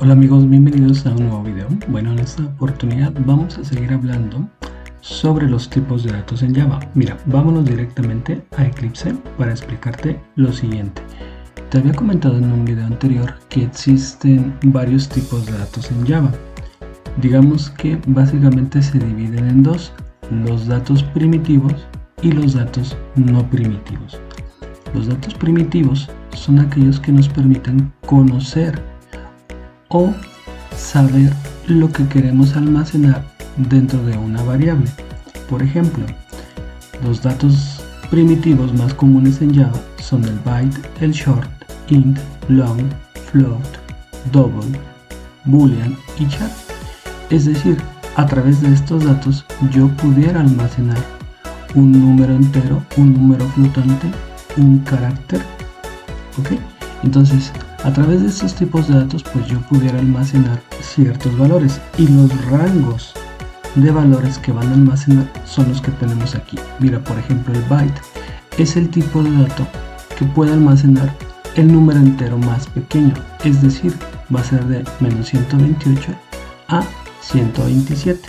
Hola amigos, bienvenidos a un nuevo video. Bueno, en esta oportunidad vamos a seguir hablando sobre los tipos de datos en Java. Mira, vámonos directamente a Eclipse para explicarte lo siguiente. Te había comentado en un video anterior que existen varios tipos de datos en Java. Digamos que básicamente se dividen en dos: los datos primitivos y los datos no primitivos. Los datos primitivos son aquellos que nos permiten conocer o saber lo que queremos almacenar dentro de una variable. Por ejemplo, los datos primitivos más comunes en Java son el byte, el short, int, long, float, double, boolean y char. Es decir, a través de estos datos yo pudiera almacenar un número entero, un número flotante, un carácter. ¿Ok? Entonces, a través de estos tipos de datos, pues yo pudiera almacenar ciertos valores, y los rangos de valores que van a almacenar son los que tenemos aquí. Mira, por ejemplo, el byte es el tipo de dato que puede almacenar el número entero más pequeño, es decir, va a ser de menos 128 a 127.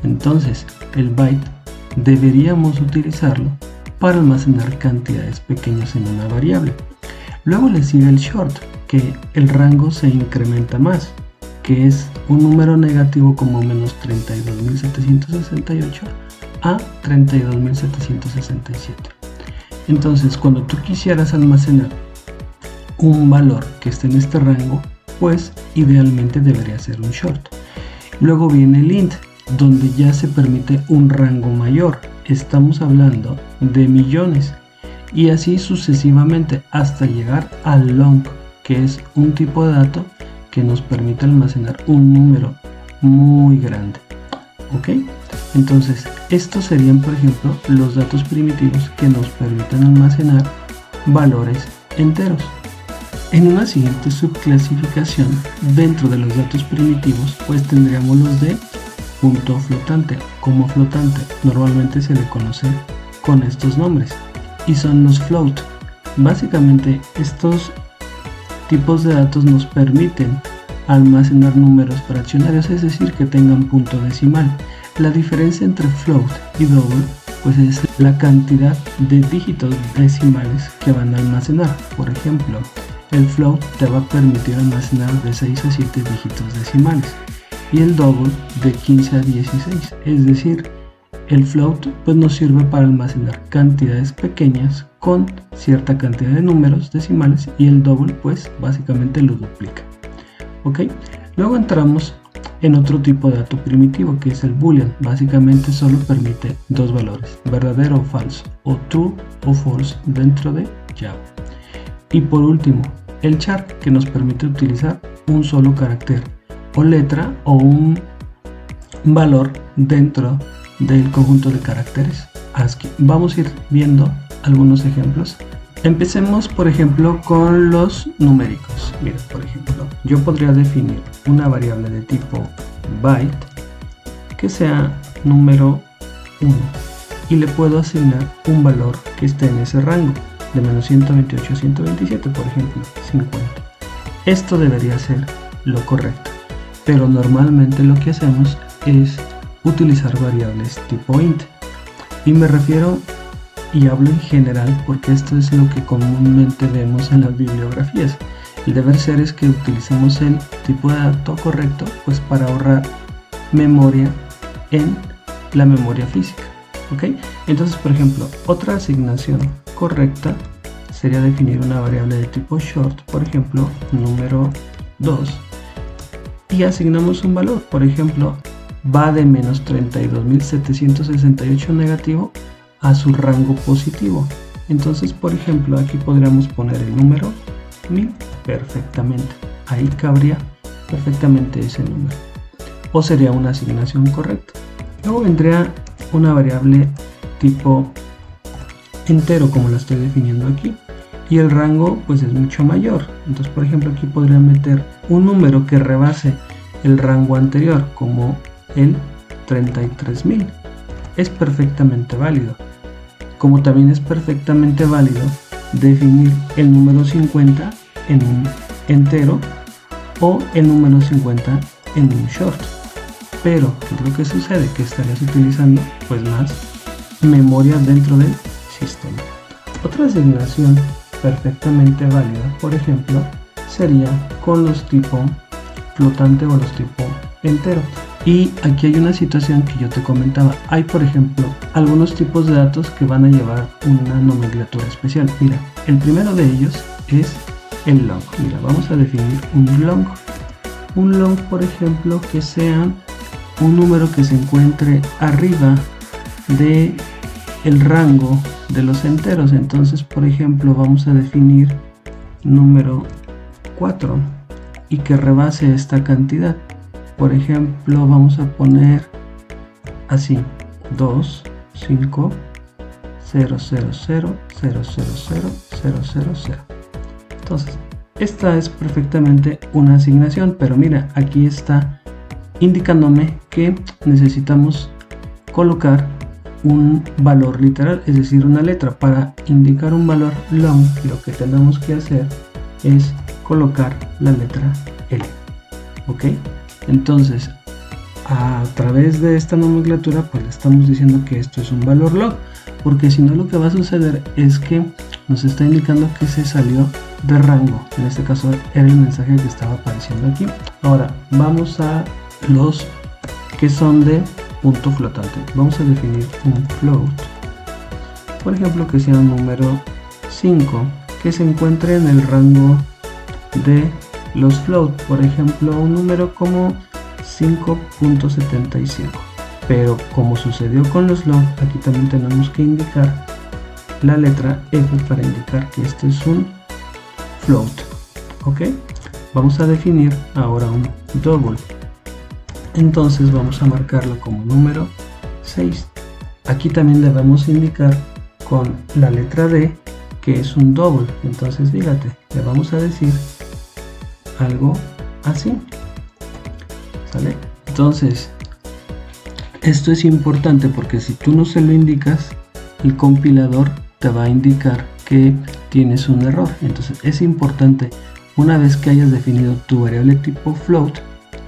Entonces, el byte deberíamos utilizarlo para almacenar cantidades pequeñas en una variable. Luego le sigue el short, que el rango se incrementa más, que es un número negativo como menos 32.768 a 32.767. Entonces, cuando tú quisieras almacenar un valor que esté en este rango, pues idealmente debería ser un short. Luego viene el int, donde ya se permite un rango mayor. Estamos hablando de millones. Y así sucesivamente hasta llegar al long, que es un tipo de dato que nos permite almacenar un número muy grande. ¿Ok? Entonces, estos serían, por ejemplo, los datos primitivos que nos permiten almacenar valores enteros. En una siguiente subclasificación, dentro de los datos primitivos, pues tendríamos los de punto flotante. Como flotante, normalmente se le conoce con estos nombres, y son los float. Básicamente estos tipos de datos nos permiten almacenar números fraccionarios, es decir, que tengan punto decimal. La diferencia entre float y double pues es la cantidad de dígitos decimales que van a almacenar. Por ejemplo, el float te va a permitir almacenar de 6 a 7 dígitos decimales y el double de 15 a 16, es decir, el float pues nos sirve para almacenar cantidades pequeñas con cierta cantidad de números decimales, y el double pues básicamente lo duplica. ¿Ok? Luego entramos en otro tipo de dato primitivo, que es el boolean. Básicamente solo permite dos valores, verdadero o falso, o true o false dentro de Java. Y por último, el char, que nos permite utilizar un solo carácter o letra o un valor dentro del conjunto de caracteres ASCII. Vamos a ir viendo algunos ejemplos. Empecemos, por ejemplo, con los numéricos. Mira, por ejemplo, yo podría definir una variable de tipo byte que sea número 1 y le puedo asignar un valor que esté en ese rango de menos 128 a 127, por ejemplo 50. Esto debería ser lo correcto, pero normalmente lo que hacemos es utilizar variables tipo int, y me refiero y hablo en general porque esto es lo que comúnmente vemos en las bibliografías. El deber ser es que utilicemos el tipo de dato correcto pues para ahorrar memoria en la memoria física. ¿Ok? Entonces, por ejemplo, otra asignación correcta sería definir una variable de tipo short, por ejemplo número 2, y asignamos un valor. Por ejemplo, va de menos 32.768 negativo a su rango positivo. Entonces, por ejemplo, aquí podríamos poner el número 1000 perfectamente. Ahí cabría perfectamente ese número, o sería una asignación correcta. Luego vendría una variable tipo entero, como la estoy definiendo aquí, y el rango pues es mucho mayor. Entonces, por ejemplo, aquí podría meter un número que rebase el rango anterior, como el 33.000. Es perfectamente válido. Como también es perfectamente válido definir el número 50 en un entero o el número 50 en un short. Pero ¿qué es lo que sucede? Que estarías utilizando pues más memoria dentro del sistema. Otra asignación perfectamente válida, por ejemplo, sería con los tipo flotante o los tipo entero. Y aquí hay una situación que yo te comentaba. Hay, por ejemplo, algunos tipos de datos que van a llevar una nomenclatura especial. Mira, el primero de ellos es el long. Mira, vamos a definir un long. Un long, por ejemplo, que sea un número que se encuentre arriba de el rango de los enteros. Entonces, por ejemplo, vamos a definir número 4 y que rebase esta cantidad. Por ejemplo, vamos a poner así 2, 5, 0, 0, 0, 0, 0, 0, 0, 0, 0. Entonces, esta es perfectamente una asignación, pero mira, aquí está indicándome que necesitamos colocar un valor literal, es decir, una letra. Para indicar un valor long, lo que tenemos que hacer es colocar la letra L. ¿Ok? Entonces, a través de esta nomenclatura, pues le estamos diciendo que esto es un valor long, porque si no, lo que va a suceder es que nos está indicando que se salió de rango. En este caso era el mensaje que estaba apareciendo aquí. Ahora vamos a los que son de punto flotante. Vamos a definir un float, por ejemplo, que sea un número 5 que se encuentre en el rango de los float, por ejemplo, un número como 5.75. Pero como sucedió con los long, aquí también tenemos que indicar la letra F para indicar que este es un float. Ok, vamos a definir ahora un double. Entonces vamos a marcarlo como número 6. Aquí también debemos indicar con la letra D que es un double. Entonces fíjate, le vamos a decir algo así. ¿Sale? Entonces, esto es importante porque si tú no se lo indicas, el compilador te va a indicar que tienes un error. Entonces es importante, una vez que hayas definido tu variable tipo float,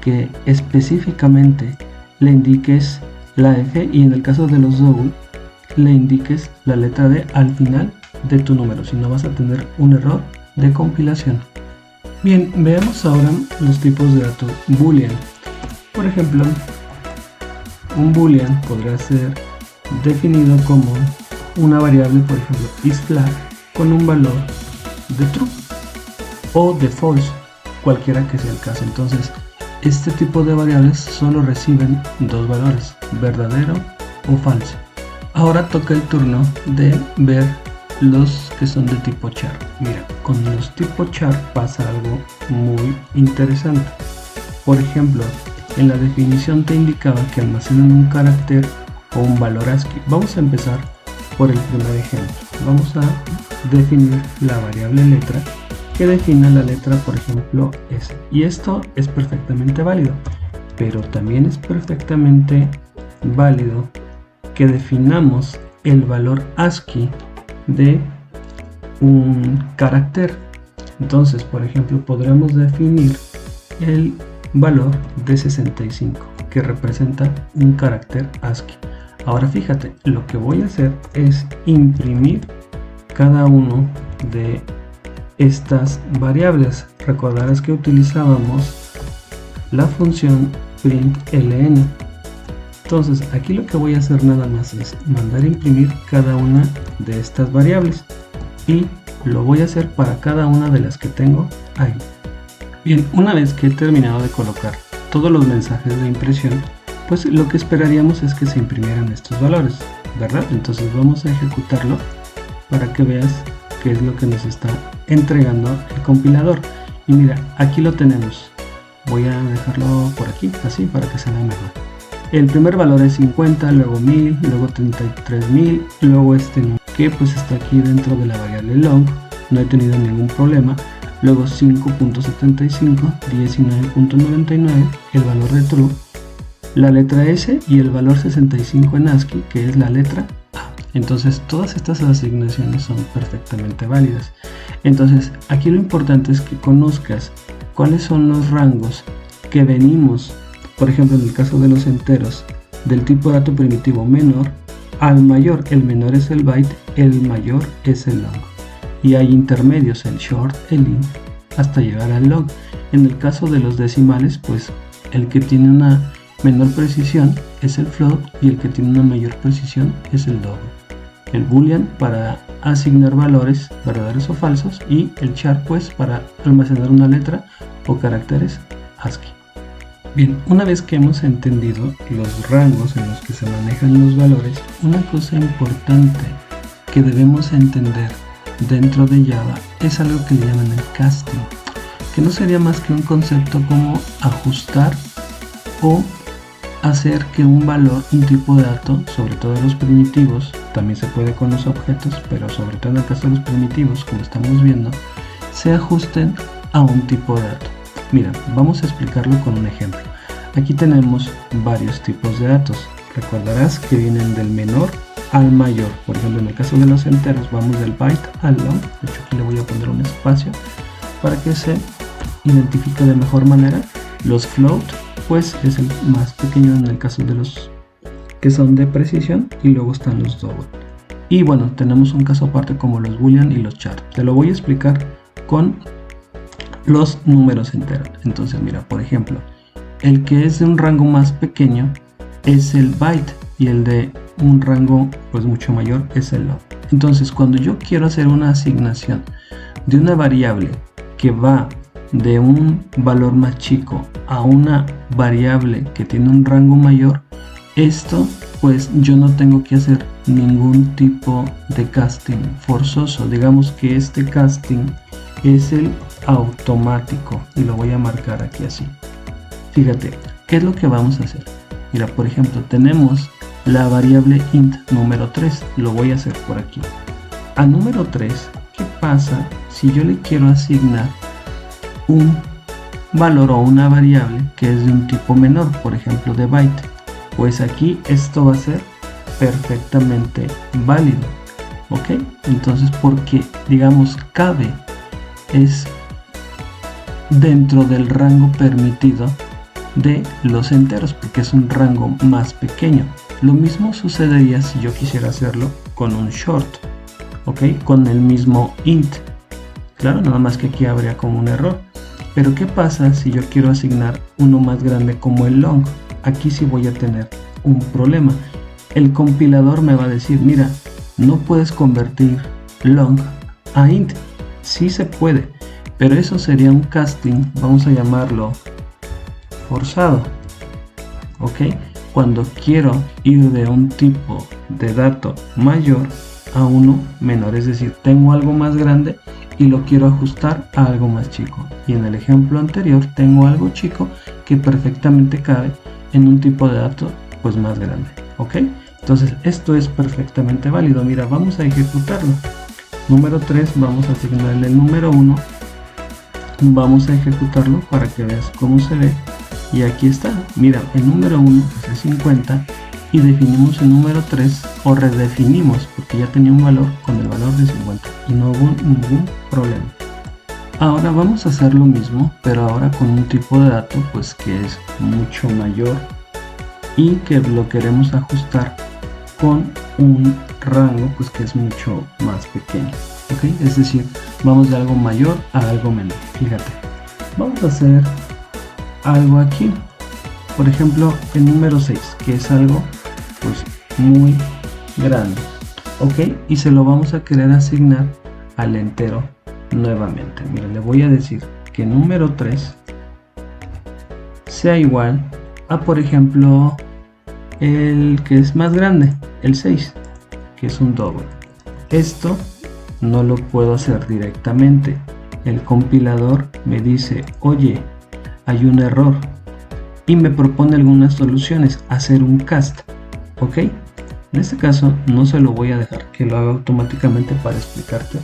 que específicamente le indiques la F, y en el caso de los double le indiques la letra D al final de tu número, si no vas a tener un error de compilación. Bien, veamos ahora los tipos de datos boolean. Por ejemplo, un boolean podrá ser definido como una variable, por ejemplo, isFlag, con un valor de true o de false, cualquiera que sea el caso. Entonces, este tipo de variables solo reciben dos valores, verdadero o falso. Ahora toca el turno de ver los que son de tipo char. Mira, con los tipo char pasa algo muy interesante. Por ejemplo, en la definición te indicaba que almacenan un carácter o un valor ASCII. Vamos a empezar por el primer ejemplo. Vamos a definir la variable letra que defina la letra, por ejemplo, S. Y esto es perfectamente válido, pero también es perfectamente válido que definamos el valor ASCII de un carácter. Entonces, por ejemplo, podremos definir el valor de 65, que representa un carácter ASCII. Ahora fíjate, lo que voy a hacer es imprimir cada uno de estas variables. Recordarás que utilizábamos la función println. Entonces aquí lo que voy a hacer nada más es mandar a imprimir cada una de estas variables, y lo voy a hacer para cada una de las que tengo ahí. Bien, una vez que he terminado de colocar todos los mensajes de impresión, pues lo que esperaríamos es que se imprimieran estos valores, ¿verdad? Entonces vamos a ejecutarlo para que veas qué es lo que nos está entregando el compilador. Y mira, aquí lo tenemos. Voy a dejarlo por aquí, así, para que se vea mejor. El primer valor es 50, luego 1000, luego 33.000, luego este que pues está aquí dentro de la variable long, no he tenido ningún problema. Luego 5.75, 19.99, el valor de true, la letra S y el valor 65 en ASCII, que es la letra A. Entonces todas estas asignaciones son perfectamente válidas. Entonces aquí lo importante es que conozcas cuáles son los rangos que venimos, por ejemplo en el caso de los enteros, del tipo de dato primitivo menor al mayor. El menor es el byte, el mayor es el long. Y hay intermedios, el short, el int, hasta llegar al long. En el caso de los decimales, pues el que tiene una menor precisión es el float y el que tiene una mayor precisión es el double. El boolean para asignar valores verdaderos o falsos y el char pues para almacenar una letra o caracteres ASCII. Bien, una vez que hemos entendido los rangos en los que se manejan los valores, una cosa importante que debemos entender dentro de Java es algo que le llaman el casting, que no sería más que un concepto como ajustar o hacer que un valor, un tipo de dato, sobre todo los primitivos, también se puede con los objetos, pero sobre todo en el caso de los primitivos, como estamos viendo, se ajusten a un tipo de dato. Mira, vamos a explicarlo con un ejemplo. Aquí tenemos varios tipos de datos. Recordarás que vienen del menor al mayor. Por ejemplo, en el caso de los enteros, vamos del byte al long. De hecho, aquí le voy a poner un espacio para que se identifique de mejor manera. Los float, pues es el más pequeño en el caso de los que son de precisión, y luego están los double. Y bueno, tenemos un caso aparte como los boolean y los char. Te lo voy a explicar con los números enteros. Entonces mira, por ejemplo, el que es de un rango más pequeño es el byte y el de un rango pues mucho mayor es el long. Entonces cuando yo quiero hacer una asignación de una variable que va de un valor más chico a una variable que tiene un rango mayor, esto pues yo no tengo que hacer ningún tipo de casting forzoso. Digamos que este casting es el automático y lo voy a marcar aquí así. Fíjate, ¿qué es lo que vamos a hacer? Mira, por ejemplo, tenemos la variable int número 3, lo voy a hacer por aquí. A número 3, ¿qué pasa si yo le quiero asignar un valor o una variable que es de un tipo menor, por ejemplo de byte? Pues aquí esto va a ser perfectamente válido, ¿ok? Entonces, porque digamos cabe, es dentro del rango permitido de los enteros, porque es un rango más pequeño. Lo mismo sucedería si yo quisiera hacerlo con un short, ¿ok? Con el mismo int. Claro, nada más que aquí habría como un error. Pero ¿qué pasa si yo quiero asignar uno más grande como el long? Aquí sí voy a tener un problema. El compilador me va a decir, mira, no puedes convertir long a int. Sí se puede, pero eso sería un casting, vamos a llamarlo forzado, ¿ok? Cuando quiero ir de un tipo de dato mayor a uno menor, es decir, tengo algo más grande y lo quiero ajustar a algo más chico. Y en el ejemplo anterior tengo algo chico que perfectamente cabe en un tipo de dato pues más grande, ¿ok? Entonces esto es perfectamente válido. Mira, vamos a ejecutarlo. Número 3, vamos a asignarle el número 1. Vamos a ejecutarlo para que veas cómo se ve. Y aquí está. Mira, el número 1 es 50 y definimos el número 3 o redefinimos porque ya tenía un valor con el valor de 50 y no hubo ningún problema. Ahora vamos a hacer lo mismo, pero ahora con un tipo de dato pues que es mucho mayor y que lo queremos ajustar con un rango pues que es mucho más pequeño, ¿ok? Es decir, vamos de algo mayor a algo menor. Fíjate, vamos a hacer algo aquí, por ejemplo el número 6, que es algo pues muy grande, ¿ok? Y se lo vamos a querer asignar al entero nuevamente. Mira, le voy a decir que número 3 sea igual a, por ejemplo, el que es más grande, el 6, que es un doble. Esto no lo puedo hacer directamente. El compilador me dice, oye, hay un error, y me propone algunas soluciones, hacer un cast, ¿ok? En este caso no se lo voy a dejar que lo haga automáticamente para explicarte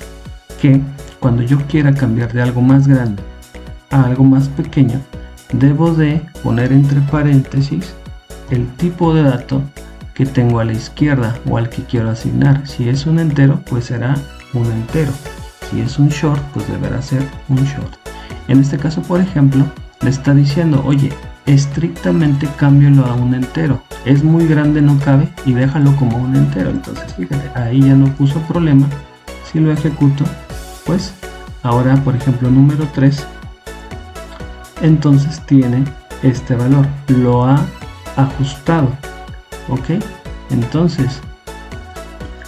que cuando yo quiera cambiar de algo más grande a algo más pequeño, debo de poner entre paréntesis el tipo de dato que tengo a la izquierda o al que quiero asignar. Si es un entero, pues será un entero. Si es un short, pues deberá ser un short. En este caso, por ejemplo, le está diciendo, oye, estrictamente cámbialo a un entero, es muy grande, no cabe, y déjalo como un entero. Entonces fíjate, ahí ya no puso problema. Si lo ejecuto, pues ahora, por ejemplo, número 3, entonces tiene este valor, lo ha ajustado, ok. Entonces,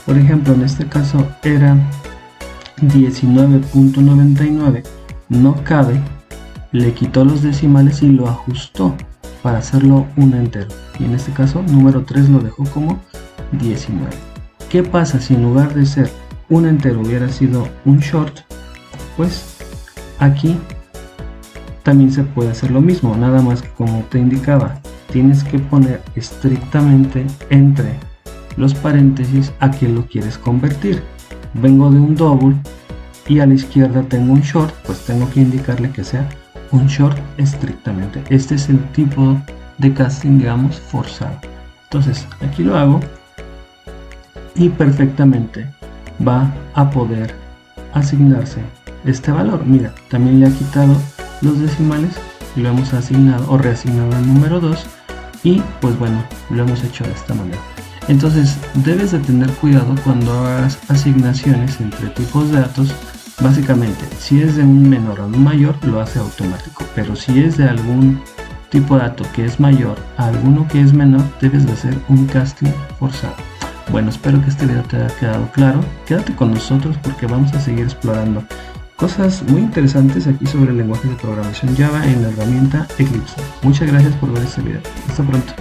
por ejemplo, en este caso era 19.99, no cabe, le quitó los decimales y lo ajustó para hacerlo un entero, y en este caso número 3 lo dejó como 19. ¿Qué pasa si en lugar de ser un entero hubiera sido un short? Pues aquí también se puede hacer lo mismo, nada más que como te indicaba, tienes que poner estrictamente entre los paréntesis a qué lo quieres convertir. Vengo de un double y a la izquierda tengo un short, pues tengo que indicarle que sea un short estrictamente. Este es el tipo de casting, digamos, forzado. Entonces aquí lo hago y perfectamente va a poder asignarse este valor. Mira, también le ha quitado los decimales y lo hemos asignado o reasignado al número 2, y pues bueno, lo hemos hecho de esta manera. Entonces debes de tener cuidado cuando hagas asignaciones entre tipos de datos. Básicamente, si es de un menor a un mayor, lo hace automático, pero si es de algún tipo de dato que es mayor a alguno que es menor, debes de hacer un casting forzado. Bueno, espero que este video te haya quedado claro. Quédate con nosotros porque vamos a seguir explorando cosas muy interesantes aquí sobre el lenguaje de programación Java en la herramienta Eclipse. Muchas gracias por ver este video. Hasta pronto.